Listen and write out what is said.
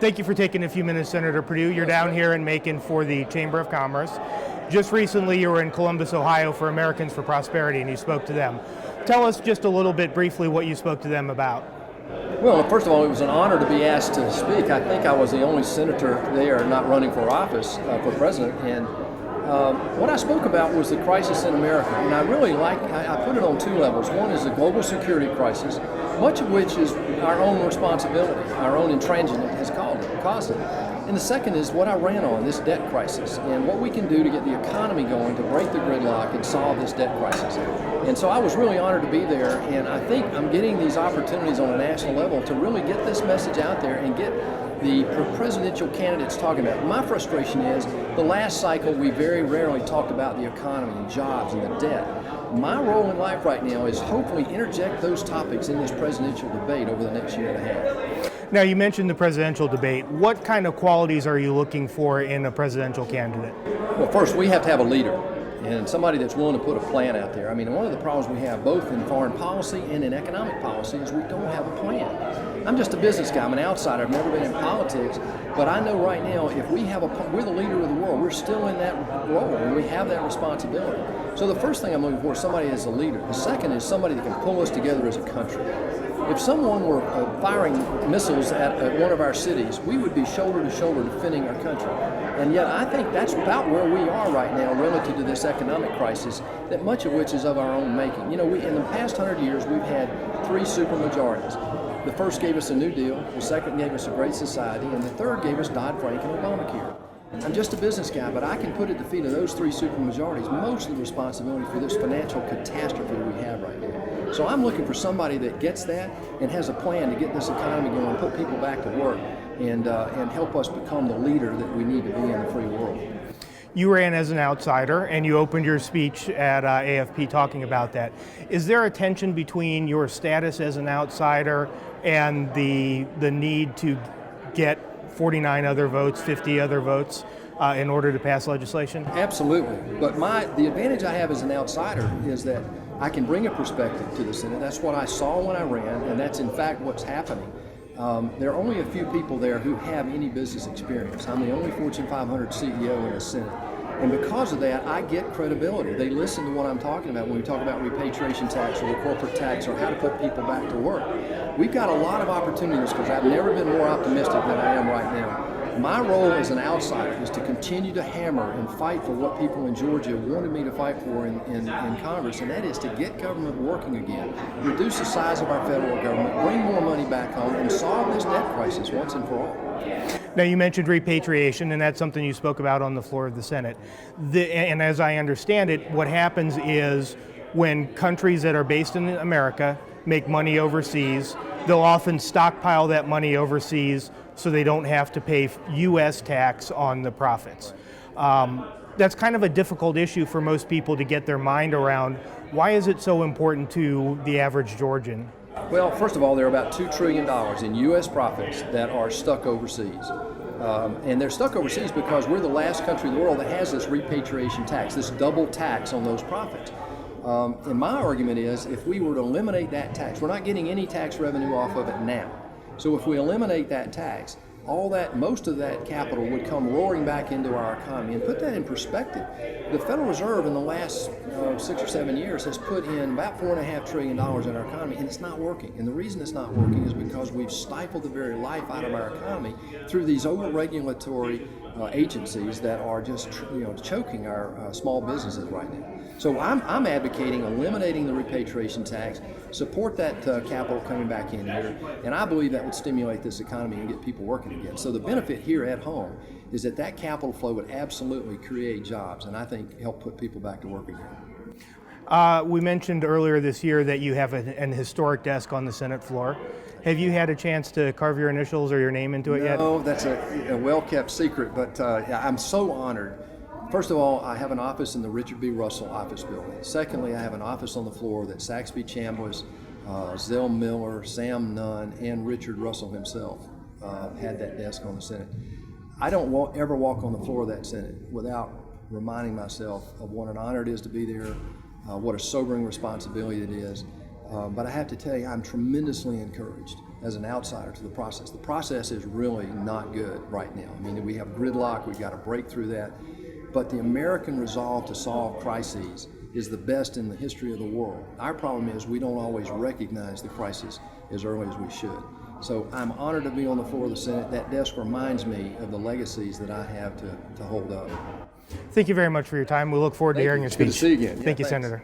Thank you for taking a few minutes, Senator Perdue. You're down here in Macon for the Chamber of Commerce. Just recently you were in Columbus, Ohio for Americans for Prosperity, and you spoke to them. Tell us just a little bit briefly what you spoke to them about. Well, first of all, it was an honor to be asked to speak. I think I was the only senator there not running for office for president, and what I spoke about was the crisis in America, and I really I put it on two levels. One is the global security crisis, much of which is our own responsibility, our own intransigence has caused it. And the second is what I ran on, this debt crisis, and what we can do to get the economy going to break the gridlock and solve this debt crisis. And so I was really honored to be there, and I think I'm getting these opportunities on a national level to really get this message out there and get the presidential candidates talking about it. My frustration is the last cycle we very rarely talked about the economy and jobs and the debt. My role in life right now is hopefully interject those topics in this presidential debate over the next year and a half. Now, you mentioned the presidential debate. What kind of qualities are you looking for in a presidential candidate? Well, first, we have to have a leader and somebody that's willing to put a plan out there. I mean, one of the problems we have both in foreign policy and in economic policy is we don't have a plan. I'm just a business guy. I'm an outsider. I've never been in politics, but I know right now if we're the leader of the world. We're still in that role, and we have that responsibility. So the first thing I'm looking for is somebody as a leader. The second is somebody that can pull us together as a country. If someone were firing missiles at one of our cities, we would be shoulder to shoulder defending our country. And yet I think that's about where we are right now relative to this economic crisis, that much of which is of our own making. You know, in the past 100 years, we've had three supermajorities. The first gave us a New Deal, the second gave us a Great Society, and the third gave us Dodd-Frank and Obamacare. I'm just a business guy, but I can put at the feet of those three supermajorities most of the responsibility for this financial catastrophe we have right now. So I'm looking for somebody that gets that and has a plan to get this economy going, put people back to work, and help us become the leader that we need to be in the free world. You ran as an outsider, and you opened your speech at AFP talking about that. Is there a tension between your status as an outsider and the need to get 49 other votes, 50 other votes in order to pass legislation? Absolutely. But the advantage I have as an outsider is that I can bring a perspective to the Senate. That's what I saw when I ran, and that's in fact what's happening. There are only a few people there who have any business experience. I'm the only Fortune 500 CEO in the Senate. And because of that, I get credibility. They listen to what I'm talking about when we talk about repatriation tax or the corporate tax or how to put people back to work. We've got a lot of opportunities because I've never been more optimistic than I am right now. My role as an outsider is to continue to hammer and fight for what people in Georgia wanted me to fight for in Congress, and that is to get government working again, reduce the size of our federal government, bring more money back home, and solve this debt crisis once and for all. Now, you mentioned repatriation, and that's something you spoke about on the floor of the Senate. And as I understand it, what happens is when countries that are based in America make money overseas, they'll often stockpile that money overseas so they don't have to pay U.S. tax on the profits. That's kind of a difficult issue for most people to get their mind around. Why is it so important to the average Georgian? Well, first of all, there are about $2 trillion in U.S. profits that are stuck overseas. And they're stuck overseas because we're the last country in the world that has this repatriation tax, this double tax on those profits. And my argument is if we were to eliminate that tax, we're not getting any tax revenue off of it now. So if we eliminate that tax, most of that capital would come roaring back into our economy. And put that in perspective, the Federal Reserve in the last 6 or 7 years has put in about $4.5 trillion in our economy, and it's not working. And the reason it's not working is because we've stifled the very life out of our economy through these over-regulatory agencies that are just choking our small businesses right now. So I'm advocating eliminating the repatriation tax, support that capital coming back in here, and I believe that would stimulate this economy and get people working again. So the benefit here at home is that capital flow would absolutely create jobs, and I think help put people back to work again. We mentioned earlier this year that you have an historic desk on the Senate floor. Have you had a chance to carve your initials or your name into it yet? No, that's a well-kept secret, but I'm so honored. First of all, I have an office in the Richard B. Russell office building. Secondly, I have an office on the floor that Saxby Chambliss, Zell Miller, Sam Nunn, and Richard Russell himself had that desk on the Senate. I don't ever walk on the floor of that Senate without reminding myself of what an honor it is to be there, what a sobering responsibility it is. But I have to tell you, I'm tremendously encouraged as an outsider to the process. The process is really not good right now. I mean, we have gridlock, we've got to break through that. But the American resolve to solve crises is the best in the history of the world. Our problem is we don't always recognize the crisis as early as we should. So I'm honored to be on the floor of the Senate. That desk reminds me of the legacies that I have to hold up. Thank you very much for your time. We look forward to hearing your speech. Good to see you again. Thank you, thanks. Senator.